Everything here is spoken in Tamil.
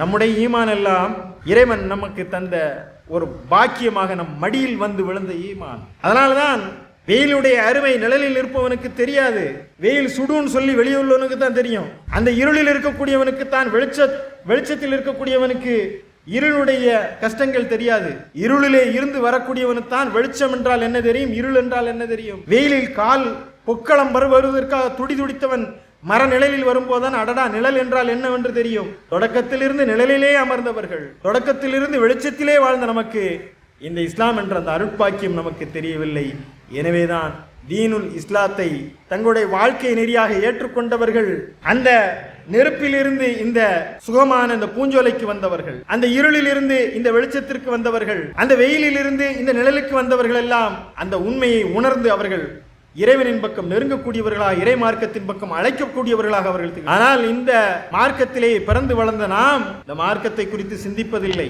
நம்முடைய ஈமான் எல்லாம் இறைவன் நமக்கு தந்த ஒரு பாக்கியமாக நம் மடியில் வந்து விழுந்த ஈமான். அதனால்தான் வெயிலுடைய அருமை நிழலில் இருப்பவனுக்கு தெரியாது. வெயில் சுடுன்னு சொல்லி வெளியுள்ளவனுக்கு தான் தெரியும். அந்த இருளில் இருக்கக்கூடியவனுக்கு தான் வெளிச்சத்தில் இருக்கக்கூடியவனுக்கு இருளுடைய கஷ்டங்கள் தெரியாது. இருளிலே இருந்து வரக்கூடியவனுக்கு தான் வெளிச்சம் என்றால் என்ன தெரியும், இருள் என்றால் என்ன தெரியும். வெயிலில் கால் பொக்களம் வருவதற்காக துடித்தவன் மர நிழலில் வரும்போதுதான் அடடா நிழல் என்றால் என்னவென்று தெரியும். தொடக்கத்திலிருந்து நிழலிலே அமர்ந்தவர்கள், தொடக்கத்திலிருந்து வெளிச்சத்திலே வாழ்ந்த நமக்கு இந்த இஸ்லாம் என்ற அந்த அருட்பாக்கியம் நமக்கு தெரியவில்லை. எனவேதான் தீனுல் இஸ்லாத்தை தங்களுடைய வாழ்க்கை நெறியாக ஏற்றுக்கொண்டவர்கள் அந்த நெருப்பிலிருந்து இந்த சுகமான இந்த பூஞ்சோலைக்கு வந்தவர்கள், அந்த இருளில் இருந்து இந்த வெளிச்சத்திற்கு வந்தவர்கள், அந்த வெயிலில் இருந்து இந்த நிழலுக்கு வந்தவர்கள் எல்லாம் அந்த உண்மையை உணர்ந்து அவர்கள் இறைவனின் பக்கம் நெருங்கக்கூடியவர்களாக, இறை மார்க்கத்தின் பக்கம் அழைக்கக்கூடியவர்களாக அவர்கள். ஆனால் இந்த மார்க்கத்திலே பிறந்து வளர்ந்த நாம் இந்த மார்க்கத்தை குறித்து சிந்திப்பதில்லை.